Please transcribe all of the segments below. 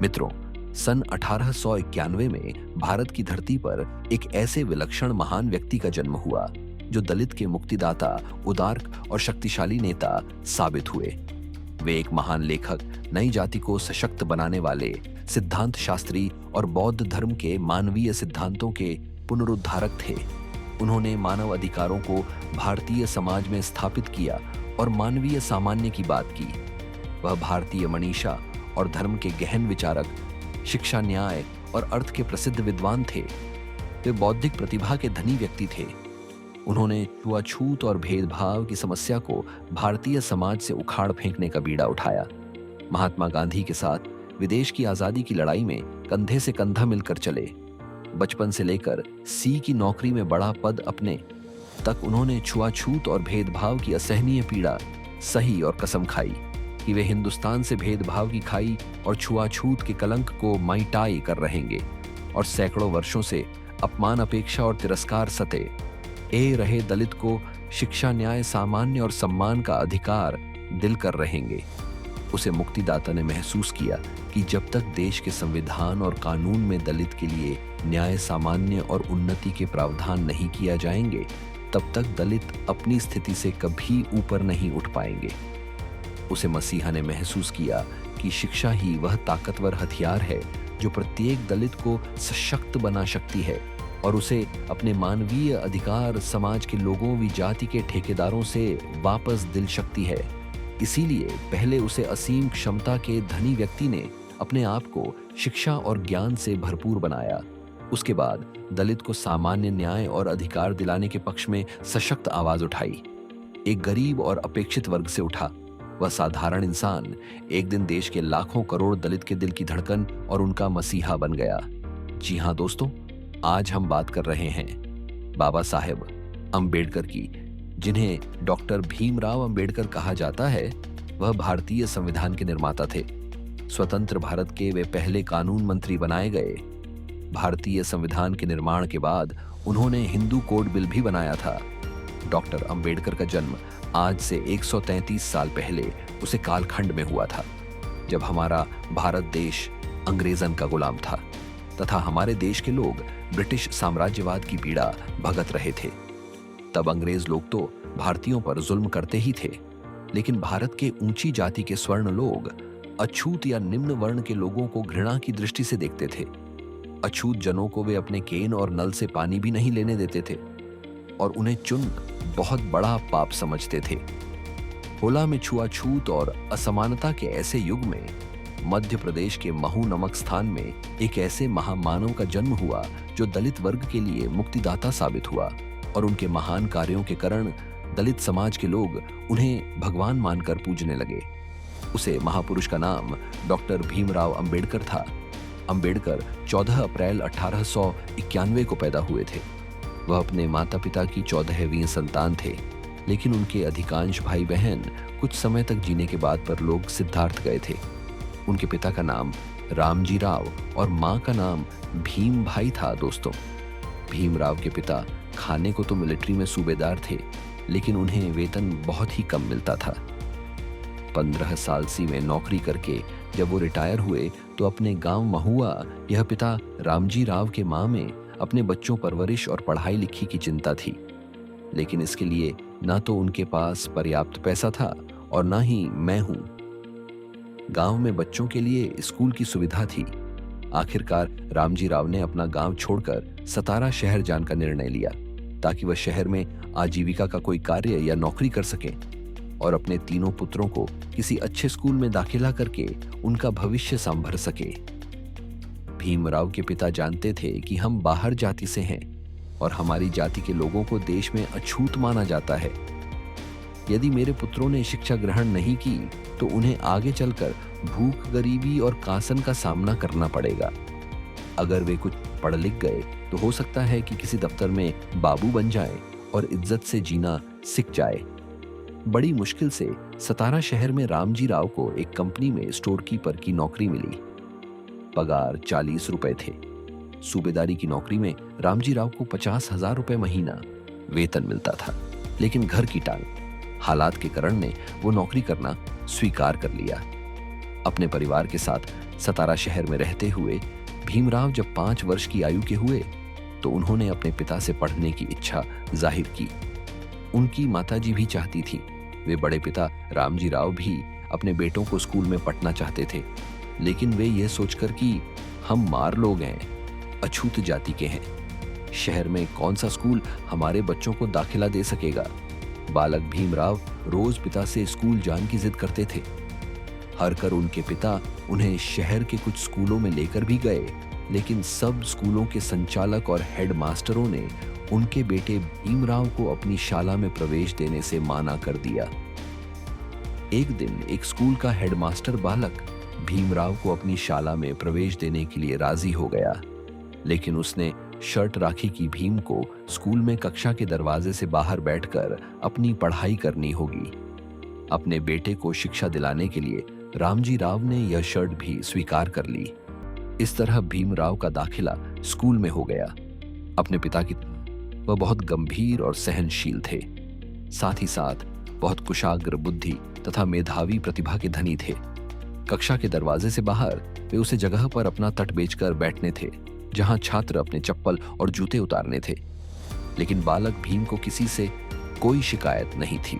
मित्रों, सन 1891 में भारत की धरती पर एक ऐसे विलक्षण महान व्यक्ति का जन्म हुआ जो दलित के मुक्तिदाता, उदार और शक्तिशाली नेता साबित हुए। वे एक महान लेखक, नई जाति को सशक्त बनाने वाले, सिद्धांत शास्त्री और बौद्ध धर्म के मानवीय सिद्धांतों के पुनरुद्धारक थे। उन्होंने मानव अधिकारों को भारतीय समाज में स्थापित किया और मानवीय सामान्य की बात की। वह भारतीय मनीषा और धर्म के गहन विचारक, शिक्षा, न्याय और अर्थ के प्रसिद्ध विद्वान थे। वे बौद्धिक प्रतिभा के धनी व्यक्ति थे। उन्होंने छुआछूत और भेदभाव की समस्या को भारतीय समाज से उखाड़ फेंकने का बीड़ा उठाया। महात्मा गांधी के साथ विदेश की आजादी की लड़ाई में कंधे से कंधा मिलकर चले। बचपन से लेकर सी की नौकरी में बड़ा पद अपने तक उन्होंने छुआछूत और भेदभाव की असहनीय पीड़ा सही और कसम खाई कि वे हिंदुस्तान से भेदभाव की खाई और छुआछूत के कलंक को माइटाई कर रहेंगे और सैकड़ों वर्षों से अपमान, अपेक्षा और तिरस्कार सते रहे दलित को शिक्षा, न्याय, सामान्य और सम्मान का अधिकार दिल कर रहेंगे। उसे मुक्तिदाता ने महसूस किया कि जब तक देश के संविधान और कानून में दलित के लिए न्याय, सामान्य और उन्नति के प्रावधान नहीं किया जाएंगे, तब तक दलित अपनी स्थिति से कभी ऊपर नहीं उठ पाएंगे। उसे मसीहा ने महसूस किया कि शिक्षा ही वह ताकतवर हथियार है जो प्रत्येक दलित को सशक्त बना सकती है और उसे अपने मानवीय अधिकार समाज के लोगों व जाति के ठेकेदारों से वापस दिल सकती है। इसीलिए पहले उसे असीम क्षमता के धनी व्यक्ति ने अपने आप को शिक्षा और ज्ञान से भरपूर बनाया। उसके बाद दलित को सामान्य न्याय और अधिकार दिलाने के पक्ष में सशक्त आवाज उठाई। एक गरीब और अपेक्षित वर्ग से उठा। वह साधारण इंसान एक दिन देश के लाखों करोड़ दलित के दिल की धड़कन और उनका मसीहा बन गया। जी हाँ दोस्तों, आज हम बात कर रहे हैं बाबा साहेब अंबेडकर की, जिन्हें डॉक्टर भीमराव अंबेडकर कहा जाता है। वह भारतीय संविधान के निर्माता थे। स्वतंत्र भारत के वे पहले कानून मंत्री बनाए गए। भारतीय संविधान के निर्माण के बाद उन्होंने हिंदू कोड बिल भी बनाया था। डॉक्टर अंबेडकर का जन्म आज से 133 साल पहले उसे कालखंड में हुआ था, जब हमारा भारत देश अंग्रेजन का गुलाम था तथा हमारे देश के लोग ब्रिटिश साम्राज्यवाद की पीड़ा भगत रहे थे। तब अंग्रेज लोग तो भारतीयों पर जुल्म करते ही थे, लेकिन भारत के ऊंची जाति के स्वर्ण लोग अछूत या निम्न वर्ण के लोगों को घृणा की दृष्टि से देखते थे। अछूत जनों को वे अपने केन और नल से पानी भी नहीं लेने देते थे और उन्हें चुन बहुत बड़ा पाप समझते थे। होला में छुआछूत और असमानता के ऐसे युग में मध्य प्रदेश के महू नामक स्थान में एक ऐसे महामानव का जन्म हुआ जो दलित वर्ग के लिए मुक्तिदाता साबित हुआ और उनके महान कार्यों के कारण दलित समाज के लोग उन्हें भगवान मानकर पूजने लगे। उसे महापुरुष का नाम डॉक्टर भीमराव अंबेडकर था। अंबेडकर 14 अप्रैल 1891 को पैदा हुए थे। वह अपने माता पिता की 14वीं संतान थे, लेकिन उनके अधिकांश भाई बहन कुछ समय तक जीने के बाद परलोक सिद्धार्थ गए थे। उनके पिता का नाम रामजी राव और मां का नाम भीम भाई था। दोस्तों, भीमराव के पिता खाने को तो मिलिट्री में सूबेदार थे, लेकिन उन्हें वेतन बहुत ही कम मिलता था। 15 साल सी में नौकरी करके जब वो रिटायर हुए तो अपने गांव महुआ यह पिता रामजी राव के मां में अपने बच्चों परवरिश और पढ़ाई लिखी की चिंता थी, लेकिन इसके लिए ना तो उनके पास पर्याप्त पैसा था और ना ही मैं हूं। गांव में बच्चों के लिए स्कूल की सुविधा थी। आखिरकार रामजी राव ने अपना गांव छोड़कर सतारा शहर जाने का निर्णय लिया ताकि वह शहर में आजीविका का कोई कार्य या नौकरी कर सकें और अपने तीनों पुत्रों को किसी अच्छे स्कूल में दाखिला करके उनका भविष्य संभर सके। भीमराव के पिता जानते थे कि हम बाहर जाति से हैं और हमारी जाति के लोगों को देश में अछूत माना जाता है। यदि मेरे पुत्रों ने शिक्षा ग्रहण नहीं की तो उन्हें आगे चलकर भूख, गरीबी और कासन का सामना करना पड़ेगा। अगर वे कुछ पढ़ लिख गए तो हो सकता है कि किसी दफ्तर में बाबू बन जाएं और इज्जत से जीना सीख जाए। बड़ी मुश्किल से सतारा शहर में रामजी राव को एक कंपनी में स्टोर कीपर की नौकरी मिली। पगार 40 रुपए थे। सूबेदारी की नौकरी में रामजी राव को 50,000 रुपए महीना वेतन मिलता था, लेकिन घर की टांग, हालात के कारण ने वो नौकरी करना स्वीकार कर लिया। अपने परिवार के साथ सतारा शहर में रहते हुए भीमराव जब 5 वर्ष की आयु के हुए तो उन्होंने अपने पिता से पढ़ने की इच्छा जाहिर की। उनकी माताजी भी चाहती थी। वे बड़े पिता रामजी राव भी अपने बेटों को स्कूल में पढ़ना चाहते थे, लेकिन वे यह सोचकर कि हम मार लोग हैं, अछूत जाति के हैं, शहर में कौन सा स्कूल हमारे बच्चों को दाखिला दे सकेगा। बालक भीमराव रोज पिता से स्कूल जाने की जिद करते थे। हर कर उनके पिता उन्हें शहर के कुछ स्कूलों में लेकर भी गए, लेकिन सब स्कूलों के संचालक और हेड मास्टरों ने उनके बेटे भीमराव को अपनी शाला में प्रवेश देने से माना कर दिया। एक दिन एक स्कूल का हेडमास्टर बालक भीमराव को अपनी शाला में प्रवेश देने के लिए राजी हो गया, लेकिन उसने शर्त राखी कि भीम को स्कूल में कक्षा के दरवाजे से बाहर बैठकर अपनी पढ़ाई करनी होगी। अपने बेटे को शिक्षा दिलाने के लिए रामजी राव ने यह शर्त भी स्वीकार कर ली। इस तरह भीमराव का दाखिला स्कूल में हो गया। अपने पिता की तरह वह बहुत गंभीर और सहनशील थे, साथ ही साथ बहुत कुशाग्र बुद्धि तथा मेधावी प्रतिभा के धनी थे। कक्षा के दरवाजे से बाहर वे उसे जगह पर अपना तट बेचकर बैठने थे जहां छात्र अपने चप्पल और जूते उतारने थे, लेकिन बालक भीम को किसी से कोई शिकायत नहीं थी।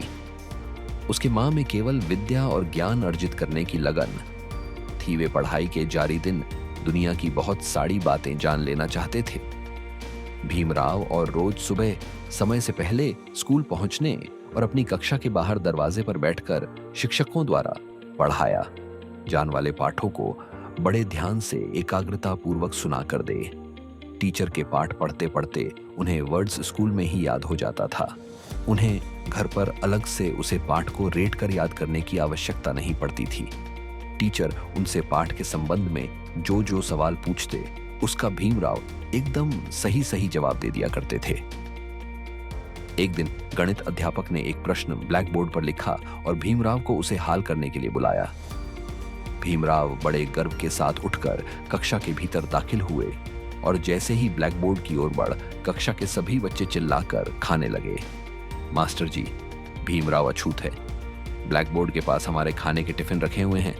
उसके मां में केवल विद्या और ज्ञान अर्जित करने की लगन थी। वे पढ़ाई के जारी दिन दुनिया की बहुत सारी बातें जान लेना चाहते थे। भीमराव और रोज सुबह समय से पहले स्कूल पहुंचने और अपनी कक्षा के बाहर दरवाजे पर बैठकर शिक्षकों द्वारा पढ़ाया जान वाले पाठों को बड़े ध्यान से एकाग्रता पूर्वक सुना कर दे। टीचर के पाठ पढ़ते पढ़ते उन्हें वर्ड्स स्कूल में ही याद हो जाता था। उन्हें घर पर अलग से उसे पाठ को रेट कर याद करने की आवश्यकता नहीं पड़ती थी। टीचर उनसे पाठ के संबंध में जो जो सवाल पूछते उसका भीमराव एकदम सही सही जवाब दे दिया करते थे। एक दिन गणित अध्यापक ने एक प्रश्न ब्लैक बोर्ड पर लिखा और भीमराव को उसे हल करने के लिए बुलाया। भीमराव बड़े गर्व के साथ उठकर कक्षा के भीतर दाखिल हुए और जैसे ही ब्लैक बोर्ड की ओर बढ़ कक्षा के सभी बच्चे चिल्लाकर खाने लगे, मास्टर जी, भीमराव अछूत है। ब्लैक बोर्ड के पास हमारे खाने के टिफिन रखे हुए हैं,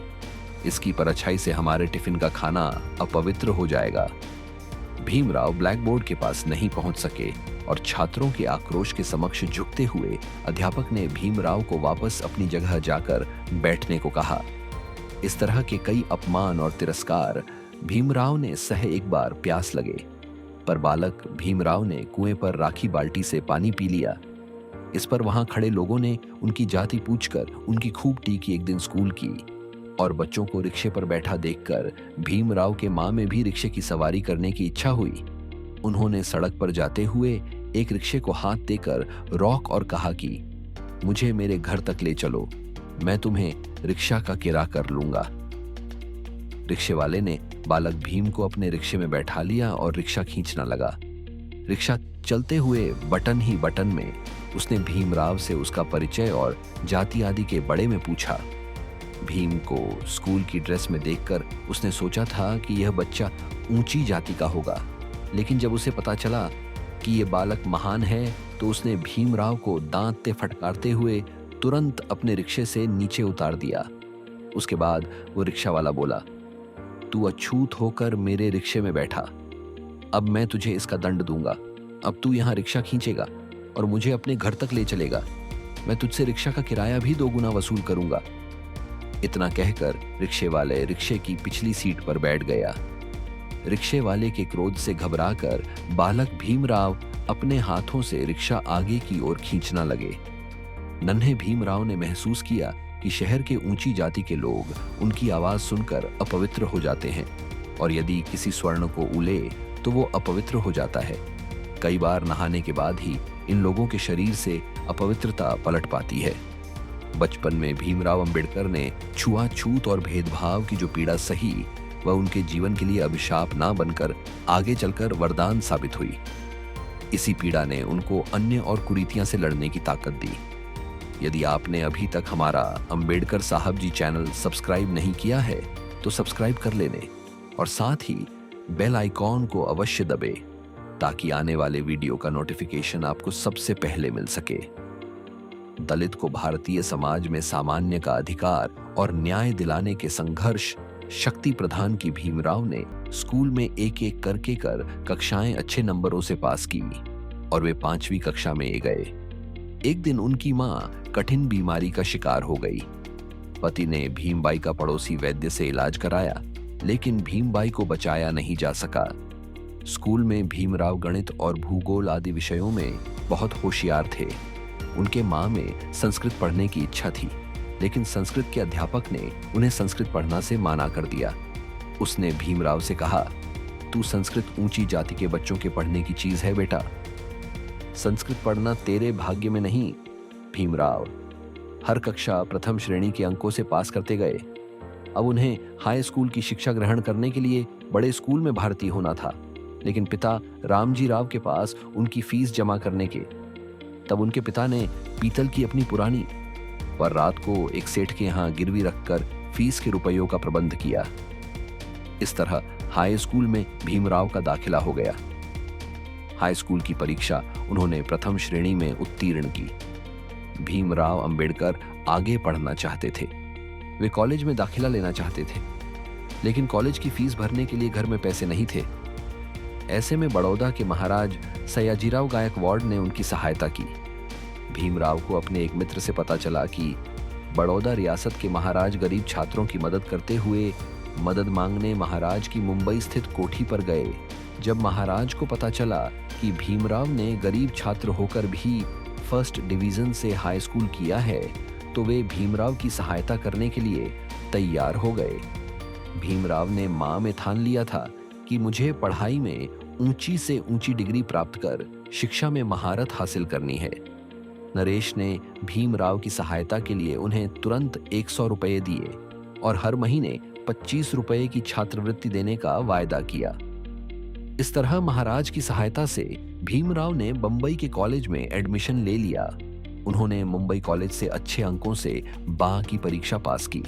इसकी परछाई से हमारे टिफिन का खाना अपवित्र हो जाएगा। भीमराव ब्लैक बोर्ड के पास नहीं पहुंच सके और छात्रों के आक्रोश के समक्ष झुकते हुए अध्यापक ने भीमराव को वापस अपनी जगह जाकर बैठने को कहा। इस तरह के कई अपमान और तिरस्कार भीमराव ने सहे एक बार प्यास लगे, पर बालक भीमराव ने कुएं पर राखी बाल्टी से पानी पी लिया। इस पर वहां खड़े लोगों ने उनकी जाति पूछकर उनकी खूब टीकी एक दिन स्कूल की और बच्चों को रिक्शे पर बैठा देखकर भीमराव के मां में भी रिक्शे की सवारी करने की इच्छा हुई। उन्होंने सड़क पर जाते हुए एक रिक्शे को हाथ देकर रोक और कहा कि मुझे मेरे घर तक ले चलो, मैं तुम्हें रिक्शा का किराया कर लूंगा। रिक्शे वाले ने बालक भीम को अपने रिक्शे में बैठा लिया और रिक्शा खींचना लगा। रिक्शा चलते हुए बटन ही बटन में उसने भीमराव से उसका परिचय और जाति आदि के बड़े में पूछा। भीम को स्कूल की ड्रेस में देखकर उसने सोचा था कि यह बच्चा ऊंची जाति का होगा, लेकिन जब उसे पता चला कि यह बालक महान है तो उसने भीमराव को दांत से फटकारते हुए तुरंत अपने रिक्शे से नीचे उतार दिया। उसके बाद वो रिक्शा वाला बोला, तू अछूत होकर मेरे रिक्शे में बैठा, अब मैं तुझे इसका दंड दूंगा। अब तू यहाँ रिक्शा खींचेगा और मुझे अपने घर तक ले चलेगा। मैं तुझसे रिक्शा का किराया भी 2 गुना वसूल करूंगा। इतना कहकर रिक्शे वाले रिक्शे की पिछली सीट पर बैठ गया। रिक्शे वाले के क्रोध से घबराकर बालक भीमराव अपने हाथों से रिक्शा आगे की ओर खींचना लगे। नन्हे भीमराव ने महसूस किया कि शहर के ऊंची जाति के लोग उनकी आवाज सुनकर अपवित्र हो जाते हैं और यदि किसी स्वर्ण को उले तो वो अपवित्र हो जाता है। कई बार नहाने के बाद ही इन लोगों के शरीर से अपवित्रता पलट पाती है। बचपन में भीमराव अंबेडकर ने छुआछूत और भेदभाव की जो पीड़ा सही, वह उनके जीवन के लिए अभिशाप ना बनकर आगे चलकर वरदान साबित हुई। इसी पीड़ा ने उनको अन्य और कुरीतियां से लड़ने की ताकत दी। यदि आपने अभी तक हमारा अंबेडकर साहब जी चैनल सब्सक्राइब नहीं किया है तो सब्सक्राइब कर लेने और साथ ही बेल आइकॉन को अवश्य दबे ताकि आने वाले वीडियो का नोटिफिकेशन आपको सबसे पहले मिल सके। दलित को भारतीय समाज में सामान्य का अधिकार और न्याय दिलाने के संघर्ष शक्ति प्रधान की भीमराव ने स्कूल में एक एक करके कर कक्षाएं अच्छे नंबरों से पास की और वे 5वीं कक्षा में गए। एक दिन उनकी मां कठिन बीमारी का शिकार हो गई। पति ने भीमबाई का पड़ोसी वैद्य से इलाज कराया, लेकिन भीमबाई को बचाया नहीं जा सका। स्कूल में भीमराव गणित और भूगोल आदि विषयों में बहुत होशियार थे। उनके मां में संस्कृत पढ़ने की इच्छा थी, लेकिन संस्कृत के अध्यापक ने उन्हें संस्कृत पढ़ना से माना कर दिया। उसने भीमराव से कहा, तू संस्कृत ऊंची जाति के बच्चों के पढ़ने की चीज है बेटा। संस्कृत पढ़ना तेरे भाग्य में नहीं। भीमराव हर कक्षा प्रथम श्रेणी के अंकों से पास करते गए। अब उन्हें हाई स्कूल की शिक्षा ग्रहण करने के लिए बड़े स्कूल में भर्ती होना था, लेकिन पिता रामजी राव के पास उनकी फीस जमा करने के। तब उनके पिता ने पीतल की अपनी पुरानी पर रात को एक सेठ के यहां गिरवी रखकर फीस के रुपयों का प्रबंध किया। इस तरह हाई स्कूल में भीमराव का दाखिला हो गया। हाई स्कूल की परीक्षा उन्होंने प्रथम श्रेणी में उत्तीर्ण की। भीमराव अंबेडकर आगे पढ़ना चाहते थे। वे कॉलेज में दाखिला लेना चाहते थे, लेकिन कॉलेज की फीस भरने के लिए घर में पैसे नहीं थे। ऐसे में बड़ौदा के महाराज सयाजीराव गायकवाड़ ने उनकी सहायता की। भीमराव को अपने एक मित्र से पता चला कि बड़ौदा रियासत के महाराज गरीब छात्रों की मदद करते हुए मदद मांगने महाराज की मुंबई स्थित कोठी पर गए। जब महाराज को पता चला कि भीमराव ने गरीब छात्र होकर भी फर्स्ट डिवीजन से हाई स्कूल किया है, तो वे भीमराव की सहायता करने के लिए तैयार हो गए। भीमराव ने मां में ठान लिया था कि मुझे पढ़ाई में ऊंची से ऊंची डिग्री प्राप्त कर शिक्षा में महारत हासिल करनी है। नरेश ने भीमराव की सहायता के लिए उन्हें तुरंत 100 रुपये दिए और हर महीने 25 रुपये की छात्रवृत्ति देने का वायदा किया। इस तरह महाराज की सहायता से भीमराव ने बंबई के कॉलेज में एडमिशन ले लिया। उन्होंने मुंबई कॉलेज से अच्छे अंकों से बा की परीक्षा पास की।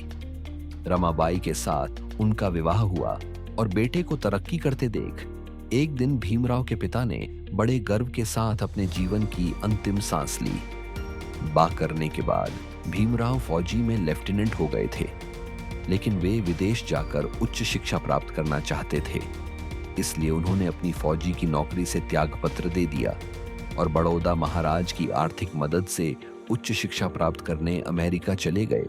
रमाबाई के साथ उनका विवाह हुआ और बेटे को तरक्की करते देख एक दिन भीमराव के पिता ने बड़े गर्व के साथ अपने जीवन की अंतिम सांस ली। बा करने के बाद भीमराव फौजी में लेफ्टिनेंट हो गए थे, लेकिन वे विदेश जाकर उच्च शिक्षा प्राप्त करना चाहते थे। इसलिए उन्होंने अपनी फौजी की नौकरी से त्यागपत्र दे दिया और बड़ौदा महाराज की आर्थिक मदद से उच्च शिक्षा प्राप्त करने अमेरिका चले गए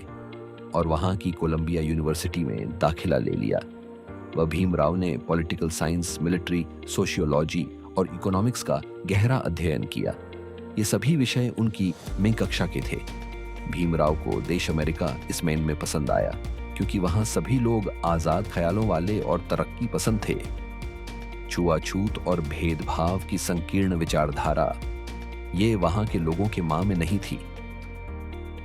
और वहां की कोलंबिया यूनिवर्सिटी में दाखिला ले लिया। वह भीमराव ने पॉलिटिकल साइंस, मिलिट्री, सोशियोलॉजी और इकोनॉमिक्स का गहरा अध्ययन किया। ये सभी विषय उनकी में कक्षा के थे। भीमराव को देश अमेरिका इस मेन में पसंद आया, क्योंकि वहां सभी लोग आजाद ख्यालों वाले और तरक्की पसंद थे। छुआछूत और भेदभाव की संकीर्ण विचारधारा ये वहां के लोगों के मां में नहीं थी।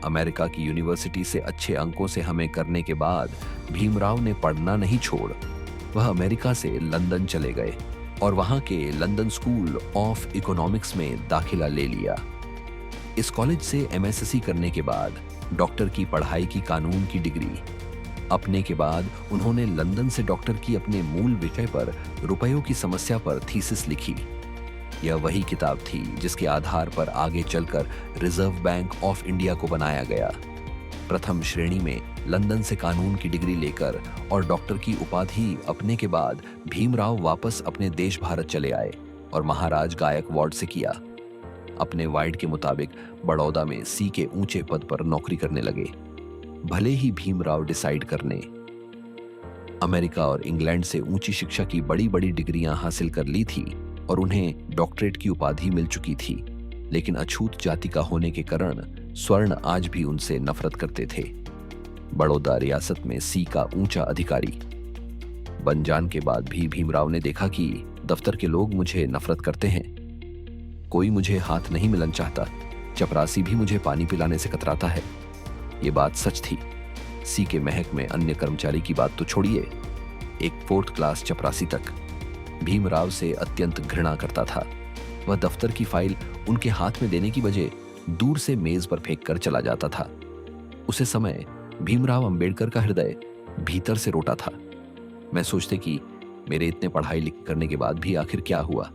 अमेरिका की यूनिवर्सिटी से अच्छे अंकों से हमें करने के बाद भीमराव ने पढ़ना नहीं छोड़ वह अमेरिका से लंदन चले गए और वहां के लंदन स्कूल ऑफ इकोनॉमिक्स में दाखिला ले लिया। इस कॉलेज से एमएससी करने के बाद डॉक्टर की पढ़ाई की कानून की डिग्री अपने के बाद उन्होंने लंदन से डॉक्टर की अपने मूल विषय पर रुपयों की समस्या पर थीसिस लिखी। यह वही किताब थी जिसके आधार पर आगे चलकर रिजर्व बैंक ऑफ इंडिया को बनाया गया। प्रथम श्रेणी में लंदन से कानून की डिग्री लेकर और डॉक्टर की उपाधि अपने के बाद भीमराव वापस अपने देश भारत चले आए और महाराज गायकवाड़ से किया। अपने वाइड के मुताबिक बड़ौदा में सी के ऊंचे पद पर नौकरी करने लगे। भले ही भीमराव डिसाइड करने अमेरिका और इंग्लैंड से ऊंची शिक्षा की बड़ी बड़ी डिग्रियां हासिल कर ली थी और उन्हें डॉक्टरेट की उपाधि मिल चुकी थी, लेकिन अछूत जाति का होने के कारण स्वर्ण आज भी उनसे नफरत करते थे। बड़ौदा रियासत में सी का ऊंचा अधिकारी बन जाने के बाद भी भीमराव ने देखा कि दफ्तर के लोग मुझे नफरत करते हैं। कोई मुझे हाथ नहीं मिलाना चाहता, चपरासी भी मुझे पानी पिलाने से कतराता है। ये बात सच थी। सी के महक में अन्य कर्मचारी की बात तो छोड़िए, एक 4th क्लास चपरासी तक भीमराव से अत्यंत घृणा करता था। वह दफ्तर की फाइल उनके हाथ में देने की बजाय दूर से मेज पर फेंक कर चला जाता था। उसे समय भीमराव अंबेडकर का हृदय भीतर से रोता था। मैं सोचते कि मेरे इतने पढ़ाई लिख करने के बाद भी आखिर क्या हुआ।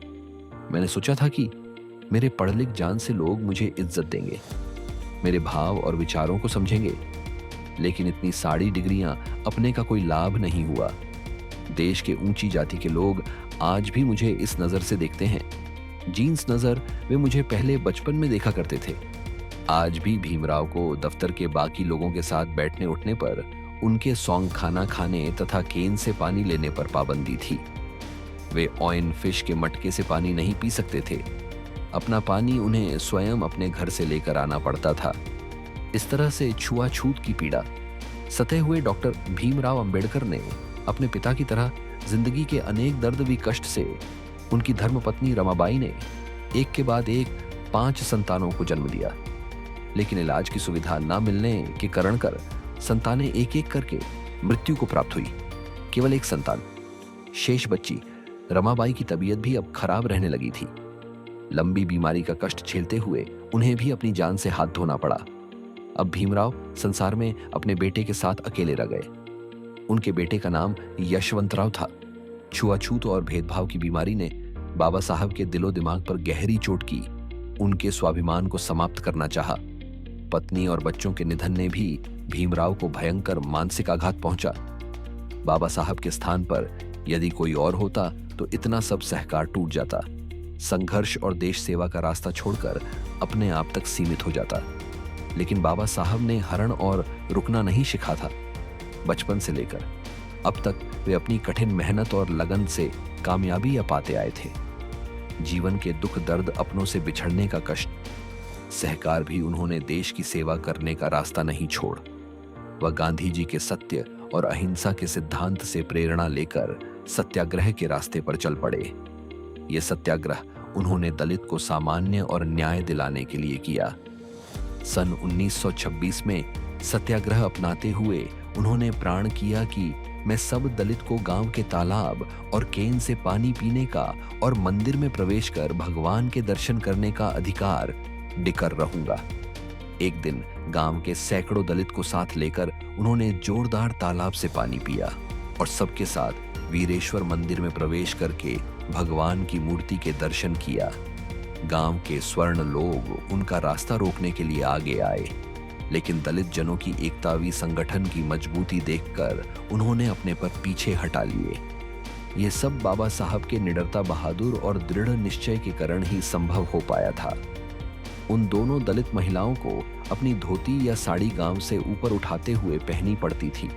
मैंने सोचा था कि मेरे पढ़ लिख जान से लोग मुझे इज्जत देंगे, मेरे भाव और विचारों को समझेंगे, लेकिन इतनी सारी डिग्रियां अपने का कोई लाभ नहीं हुआ। देश के ऊंची जाति के लोग आज भी मुझे इस नजर से देखते हैं, जीन्स नजर वे मुझे पहले बचपन में देखा करते थे। आज भी भीमराव को दफ्तर के बाकी लोगों के साथ बैठने उठने पर उनके सौंग खाना खाने तथा केन से पानी लेने पर पाबंदी थी। वे ऑयन फिश के मटके से पानी नहीं पी सकते थे। अपना पानी उन्हें स्वयं अपने घर से लेकर आना पड़ता था। इस तरह से छुआछूत की पीड़ा सते हुए डॉक्टर भीमराव अंबेडकर ने अपने पिता की तरह जिंदगी के अनेक दर्द व कष्ट से उनकी धर्मपत्नी रमाबाई ने एक के बाद एक 5 संतानों को जन्म दिया। लेकिन इलाज की सुविधा न मिलने के कारण कर संतानें एक एक करके मृत्यु को प्राप्त हुई। केवल एक संतान शेष बच्ची रमाबाई की तबीयत भी अब खराब रहने लगी थी। लंबी बीमारी का कष्ट झेलते हुए उन्हें भी अपनी जान से हाथ धोना पड़ा। अब भीमराव संसार में अपने बेटे के साथ अकेले रह गए। उनके बेटे का नाम यशवंतराव था। छुआछूत और भेदभाव की बीमारी ने बाबा साहब के दिलो दिमाग पर गहरी चोट की। उनके स्वाभिमान को समाप्त करना चाहा। पत्नी और बच्चों के निधन ने भी भीमराव को भयंकर मानसिक आघात पहुंचा। बाबा साहब के स्थान पर यदि कोई और होता तो इतना सब सहकार टूट जाता, संघर्ष और देश सेवा का रास्ता छोड़कर अपने आप तक सीमित हो जाता। लेकिन बाबा साहब ने हरण और रुकना नहीं सीखा था। बचपन से लेकर अब तक वे अपनी कठिन मेहनत और लगन से कामयाबी पाते आए थे। जीवन के दुख दर्द, अपनों से बिछड़ने का कष्ट सहकार भी उन्होंने देश की सेवा करने का रास्ता नहीं छोड़। वह गांधी जी के सत्य और अहिंसा के सिद्धांत से प्रेरणा लेकर सत्याग्रह के रास्ते पर चल पड़े। ये सत्याग्रह उन्होंने दलित को सामान्य और न्याय दिलाने के लिए किया। सन 1926 में सत्याग्रह अपनाते हुए उन्होंने प्रण किया कि मैं सब दलित को गांव के तालाब और केन से पानी पीने का और मंदिर में प्रवेश कर भगवान के दर्शन करने का अधिकार देकर रहूंगा। एक दिन गांव के सैकड़ों दलित को साथ लेकर उन्होंने जोरदार तालाब से पानी पिया और सबके साथ वीरेश्वर मंदिर में प्रवेश करके भगवान की मूर्ति के दर्शन किया। गांव के स्वर्ण लोग उनका रास्ता रोकने के लिए आगे आए, लेकिन दलित जनों की एकतावी संगठन की मजबूती देखकर उन्होंने अपने पर पीछे हटा लिए। ये सब बाबा साहब के निडरता, बहादुर और दृढ़ निश्चय के कारण ही संभव हो पाया था। उन दोनों दलित महिलाओं को अपनी धोती या साड़ी गांव से ऊपर उठाते हुए पहननी पड़ती थी।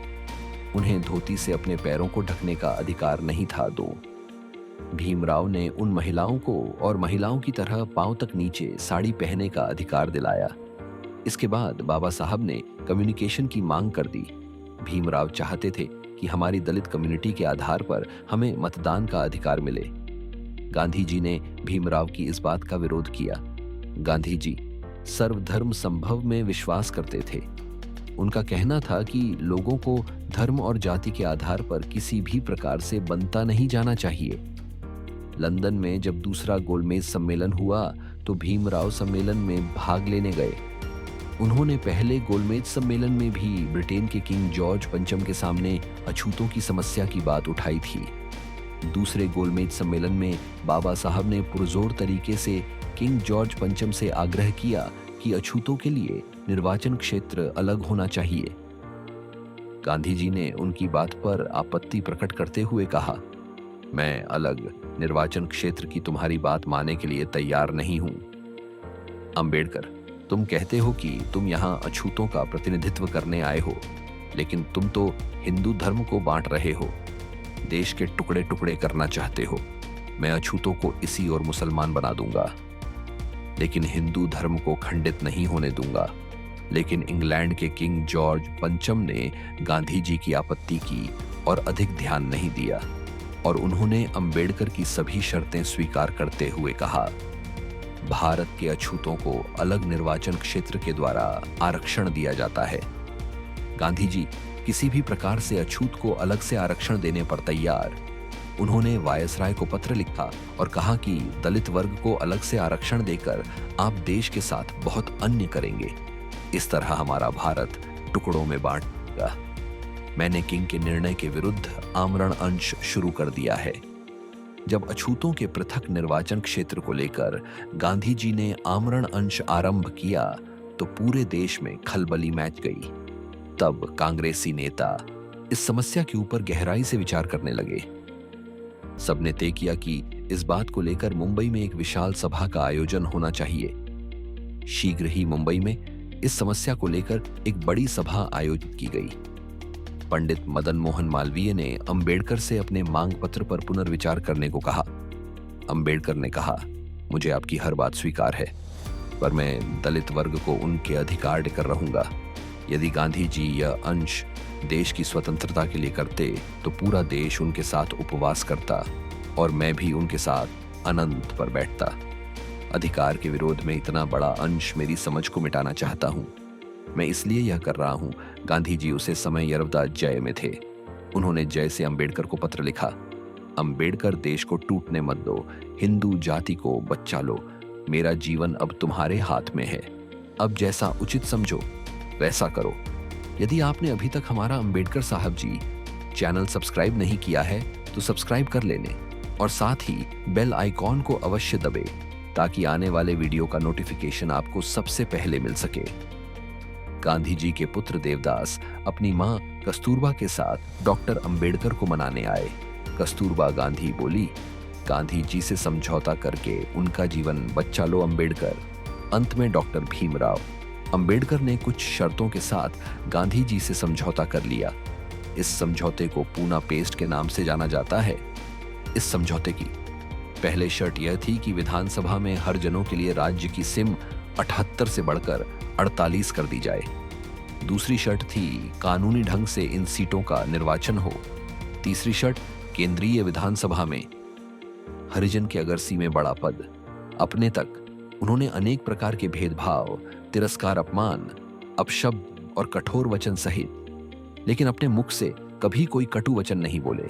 उन्हें धोती से अपने पैरों को ढकने का अधिकार नहीं था। भीमराव ने उन महिलाओं को और महिलाओं की तरह पांव तक नीचे साड़ी पहनने का अधिकार दिलाया। इसके बाद बाबा साहब ने कम्युनिकेशन की मांग कर दी। भीमराव चाहते थे कि हमारी दलित कम्युनिटी के आधार पर हमें मतदान का अधिकार मिले। गांधी जी ने भीमराव की इस बात का विरोध किया। गांधी जी सर्वधर्म संभव में विश्वास करते थे। उनका कहना था कि लोगों को धर्म और जाति के आधार पर किसी भी प्रकार से बनता नहीं जाना चाहिए। लंदन में जब दूसरा गोलमेज सम्मेलन हुआ तो भीमराव सम्मेलन में भाग लेने गए। उन्होंने पहले गोलमेज सम्मेलन में भी ब्रिटेन के किंग जॉर्ज पंचम के सामने अछूतों की समस्या की बात उठाई थी। दूसरे गोलमेज सम्मेलन में बाबा साहब ने पुरजोर तरीके से किंग जॉर्ज पंचम से आग्रह किया कि अछूतों के लिए निर्वाचन क्षेत्र अलग होना चाहिए। गांधी जी ने उनकी बात पर आपत्ति प्रकट करते हुए कहा, मैं अलग निर्वाचन क्षेत्र की तुम्हारी बात मानने के लिए तैयार नहीं हूं। अंबेडकर, तुम कहते हो कि तुम यहां अछूतों का प्रतिनिधित्व करने आए हो, लेकिन तुम तो हिंदू धर्म को बांट रहे हो, देश के टुकड़े टुकड़े करना चाहते हो। मैं अछूतों को इसी और मुसलमान बना दूंगा, लेकिन हिंदू धर्म को खंडित नहीं होने दूंगा। लेकिन इंग्लैंड के किंग जॉर्ज पंचम ने गांधी जी की आपत्ति की और अधिक ध्यान नहीं दिया, और उन्होंने अंबेडकर की सभी शर्तें स्वीकार करते हुए कहा, भारत के अछूतों को अलग निर्वाचन क्षेत्र के द्वारा आरक्षण दिया जाता है। गांधी जी किसी भी प्रकार से अछूत को अलग से आरक्षण देने पर तैयार। उन्होंने वायसराय को पत्र लिखा और कहा कि दलित वर्ग को अलग से आरक्षण देकर आप देश के साथ बहुत अन्य करेंगे। इस तरह हमारा भारत टुकड़ों में बांटेगा। मैंने किंग के निर्णय के विरुद्ध आमरण अंश शुरू कर दिया है। जब अछूतों के पृथक निर्वाचन क्षेत्र को लेकर गांधी जी ने आमरण अंश आरंभ किया तो पूरे देश में खलबली मच गई। तब कांग्रेसी नेता इस समस्या के ऊपर गहराई से विचार करने लगे। सबने तय किया कि इस बात को लेकर मुंबई में एक विशाल सभा का आयोजन होना चाहिए। शीघ्र ही मुंबई में इस समस्या को लेकर एक बड़ी सभा आयोजित की गई। पंडित मदन मोहन मालवीय ने अंबेडकर से अपने मांग पत्र पर पुनर्विचार करने को कहा। अंबेडकर ने कहा, मुझे आपकी हर बात स्वीकार है, पर मैं दलित वर्ग को उनके अधिकार देकर रहूंगा। यदि गांधी जी यह अंश देश की स्वतंत्रता के लिए करते तो पूरा देश उनके साथ उपवास करता और मैं भी उनके साथ अनंत पर बैठता। अधिकार के विरोध में इतना बड़ा अंश मेरी समझ को मिटाना चाहता हूं। मैं इसलिए यह कर रहा हूं। गांधी जी उसे समय यरवदा जय में थे। उन्होंने जय से अंबेडकर को पत्र लिखा, अंबेडकर देश को टूटने मत दो, हिंदू जाति को बचा लो, मेरा जीवन अब तुम्हारे हाथ में है। अब जैसा उचित समझो वैसा करो। यदि आपने अभी तक हमारा अंबेडकर साहब जी चैनल सब्सक्राइब नहीं किया है तो सब्सक्राइब कर लेने और साथ ही बेल आइकॉन को अवश्य दबे ताकि आने वाले वीडियो का नोटिफिकेशन आपको सबसे पहले मिल सके। गांधी जी के पुत्र देवदास अपनी मां कस्तूरबा के साथ डॉक्टर अंबेडकर को मनाने आए। कस्तूरबा गांधी बोली, गांधी जी से समझौता करके उनका जीवन बचा लो अंबेडकर। अंत में डॉक्टर भीमराव अंबेडकर ने कुछ शर्तों के साथ गांधी जी से समझौता कर लिया। इस समझौते को पूना पेस्ट के नाम से जाना जाता है। इस समझौते की पहले शर्त यह थी कि विधानसभा में हर जनों के लिए राज्य की सिम 78 से बढ़कर 48 कर दी जाए। दूसरी शर्त थी कानूनी ढंग से इन सीटों का निर्वाचन हो। तीसरी शर्त, केंद्रीय विधानसभा में हरिजन के अगर सी में बड़ा पद अपने तक। उन्होंने अनेक प्रकार के भेदभाव, तिरस्कार, अपमान, अपशब्द और कठोर वचन सहित, लेकिन अपने मुख से कभी कोई कटु वचन नहीं बोले।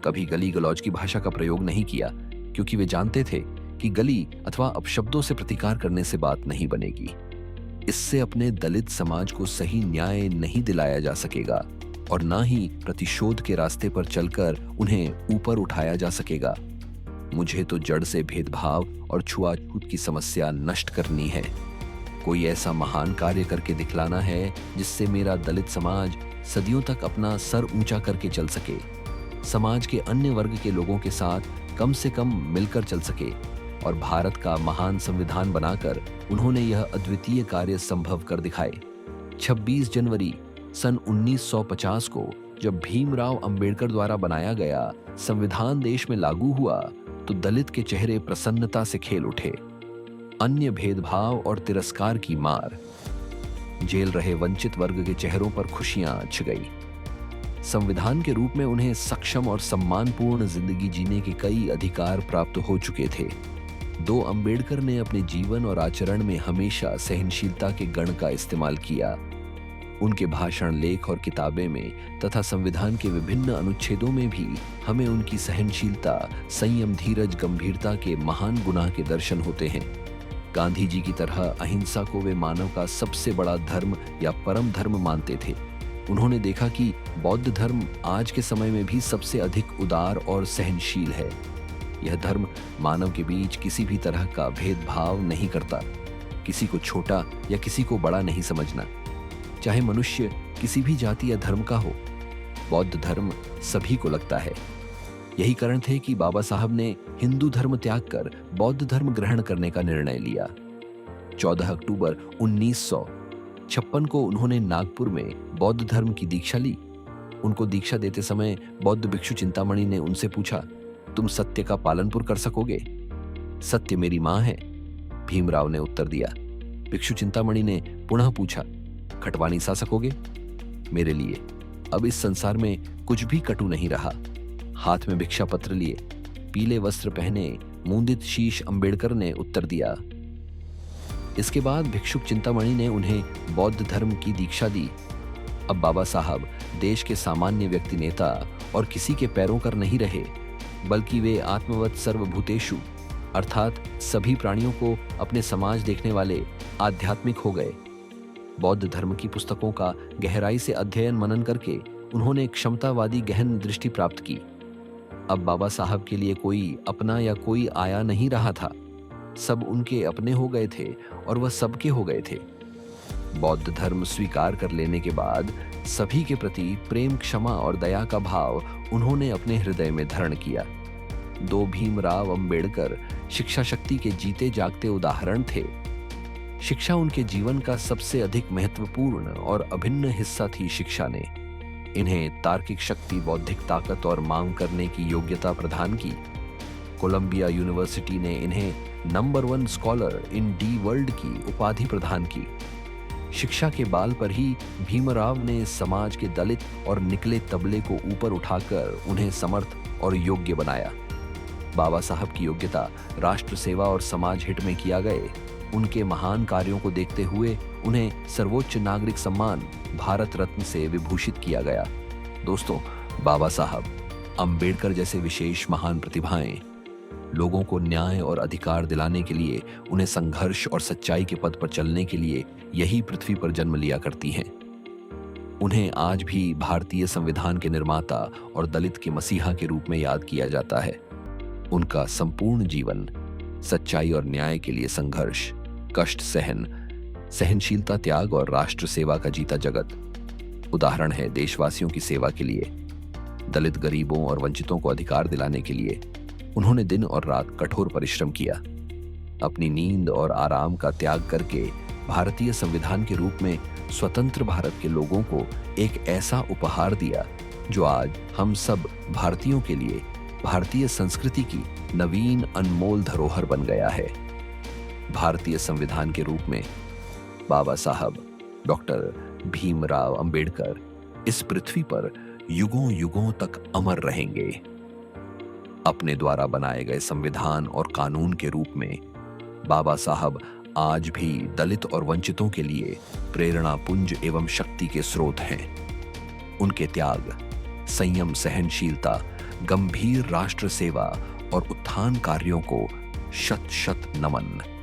कभी गली गलौज की भाषा का प्रयोग नहीं किया, क्योंकि वे जानते थे कि गली अथवा अपशब्दों से प्रतिकार करने से बात नहीं बनेगी। इससे अपने दलित समाज को सही न्याय नहीं दिलाया जा सकेगा और ना ही प्रतिशोध के रास्ते पर चलकर उन्हें ऊपर उठाया जा सकेगा। मुझे तो जड़ से भेदभाव और छुआछूत की समस्या नष्ट करनी है। कोई ऐसा महान कार्य करके दिखलाना है जिससे मेरा दलित समाज सदियों तक अपना सर ऊंचा करके चल सके, समाज के अन्य वर्ग के लोगों के साथ कम से कम मिलकर चल सके और भारत का महान संविधान बनाकर उन्होंने यह अद्वितीय कार्य संभव कर दिखाए। 26 जनवरी सन 1950 को जब भीमराव अंबेडकर द्वारा बनाया गया संविधान देश में लागू हुआ तो दलित के चेहरे प्रसन्नता से खेल उठे। अन्य भेदभाव और तिरस्कार की मार, जेल रहे वंचित वर्ग के चेहरों पर खुशियां छा गई। संविधान के रूप में उन्हें सक्षम और सम्मानपूर्ण जिंदगी जीने के कई अधिकार प्राप्त हो चुके थे। दो अंबेडकर ने अपने जीवन और आचरण में हमेशा सहनशीलता के गण का इस्तेमाल किया। उनके भाषण, लेख और किताबें में तथा संविधान के विभिन्न अनुच्छेदों में भी हमें उनकी सहनशीलता, संयम, धीरज, गंभीरता के महान गुनाह के दर्शन होते हैं। गांधी जी की तरह अहिंसा को वे मानव का सबसे बड़ा धर्म या परम धर्म मानते थे। उन्होंने देखा कि बौद्ध धर्म आज के समय में भी सबसे अधिक उदार और सहनशील है। यह धर्म मानव के बीच किसी भी तरह का भेदभाव नहीं करता, किसी को छोटा या किसी को बड़ा नहीं समझना, चाहे मनुष्य किसी भी जाति या धर्म का हो। बौद्ध धर्म सभी को लगता है। यही कारण थे कि बाबा साहब ने हिंदू धर्म त्याग कर बौद्ध धर्म ग्रहण करने का निर्णय लिया। 14 अक्टूबर 1956 को उन्होंने नागपुर में बौद्ध धर्म की दीक्षा ली। उनको दीक्षा देते समय बौद्ध भिक्षु चिंतामणि ने उनसे पूछा, तुम सत्य का पालन कर सकोगे? सत्य मेरी मां है, भीमराव ने उत्तर दिया। भिक्षु चिंतामणि ने पुनः पूछा, खटवानी सा सकोगे? मेरे लिए अब इस संसार में कुछ भी कटु नहीं रहा। हाथ में भिक्षा पत्र लिए, पीले वस्त्र पहने, मूंदित शीश अंबेडकर ने उत्तर दिया। इसके बाद भिक्षुक चिंतामणि ने उन्हें बौद्ध धर्म की दीक्षा दी। अब बाबा साहब देश के सामान्य व्यक्ति नेता और किसी के पैरों कर नहीं रहे, बल्कि वे आत्मवत सर्वभूतेषु अर्थात सभी प्राणियों को अपने समाज देखने वाले आध्यात्मिक हो गए। बौद्ध धर्म की पुस्तकों का गहराई से अध्ययन मनन करके उन्होंने क्षमतावादी गहन दृष्टि प्राप्त की। अब बाबा साहब के लिए कोई अपना या कोई आया नहीं रहा था। सब उनके अपने हो गए थे और वह सबके हो गए थे। बौद्ध धर्म स्वीकार कर लेने के बाद सभी के प्रति प्रेम, क्षमा और दया का भाव उन्होंने अपने हृदय में धारण किया। दो भीमराव अंबेडकर शिक्षा शक्ति के जीते जागते उदाहरण थे। शिक्षा उनके जीवन का सबसे अधिक महत्वपूर्ण और अभिन्न हिस्सा थी। शिक्षा ने इन्हें तार्किक शक्ति, बौद्धिक ताकत और मांग करने की योग्यता प्रदान की। कोलंबिया यूनिवर्सिटी ने इन्हें नंबर 1 स्कॉलर इन डी वर्ल्ड की उपाधि प्रदान की। शिक्षा के बाल पर ही भीमराव ने समाज के दलित और निकले तबले को ऊपर उठाकर उन्हें समर्थ और योग्य बनाया। बाबा साहब की योग्यता राष्ट्र सेवा और समाज हित में किया गए। उनके महान कार्यों को देखते हुए उन्हें सर्वोच्च नागरिक सम्मान भारत रत्न से विभूषित किया गया। दोस्तों, बाबा साहब अंबेडकर जैसे विशेष महान प्रतिभाएं लोगों को न्याय और अधिकार दिलाने के लिए, उन्हें संघर्ष और सच्चाई के पथ पर चलने के लिए यही पृथ्वी पर जन्म लिया करती हैं। उन्हें आज भी भारतीय संविधान के निर्माता और दलित के मसीहा के रूप में याद किया जाता है। उनका संपूर्ण जीवन सच्चाई और न्याय के लिए संघर्ष, कष्ट सहन, सहनशीलता, त्याग और राष्ट्र सेवा का जीता जगत उदाहरण है। देशवासियों की सेवा के लिए, दलित, गरीबों और वंचितों को अधिकार दिलाने के लिए उन्होंने दिन और रात कठोर परिश्रम किया। अपनी नींद और आराम का त्याग करके भारतीय संविधान के रूप में स्वतंत्र भारत के लोगों को एक ऐसा उपहार दिया जो आज हम सब भारतीयों के लिए भारतीय संस्कृति की नवीन अनमोल धरोहर बन गया है। भारतीय संविधान के रूप में बाबा साहब डॉक्टर भीमराव अंबेडकर इस पृथ्वी पर युगों युगों तक अमर रहेंगे। अपने द्वारा बनाए गए संविधान और कानून के रूप में बाबा साहब आज भी दलित और वंचितों के लिए प्रेरणा पुंज एवं शक्ति के स्रोत हैं। उनके त्याग, संयम, सहनशीलता, गंभीर राष्ट्र सेवा और उत्थान कार्यों को शत शत नमन।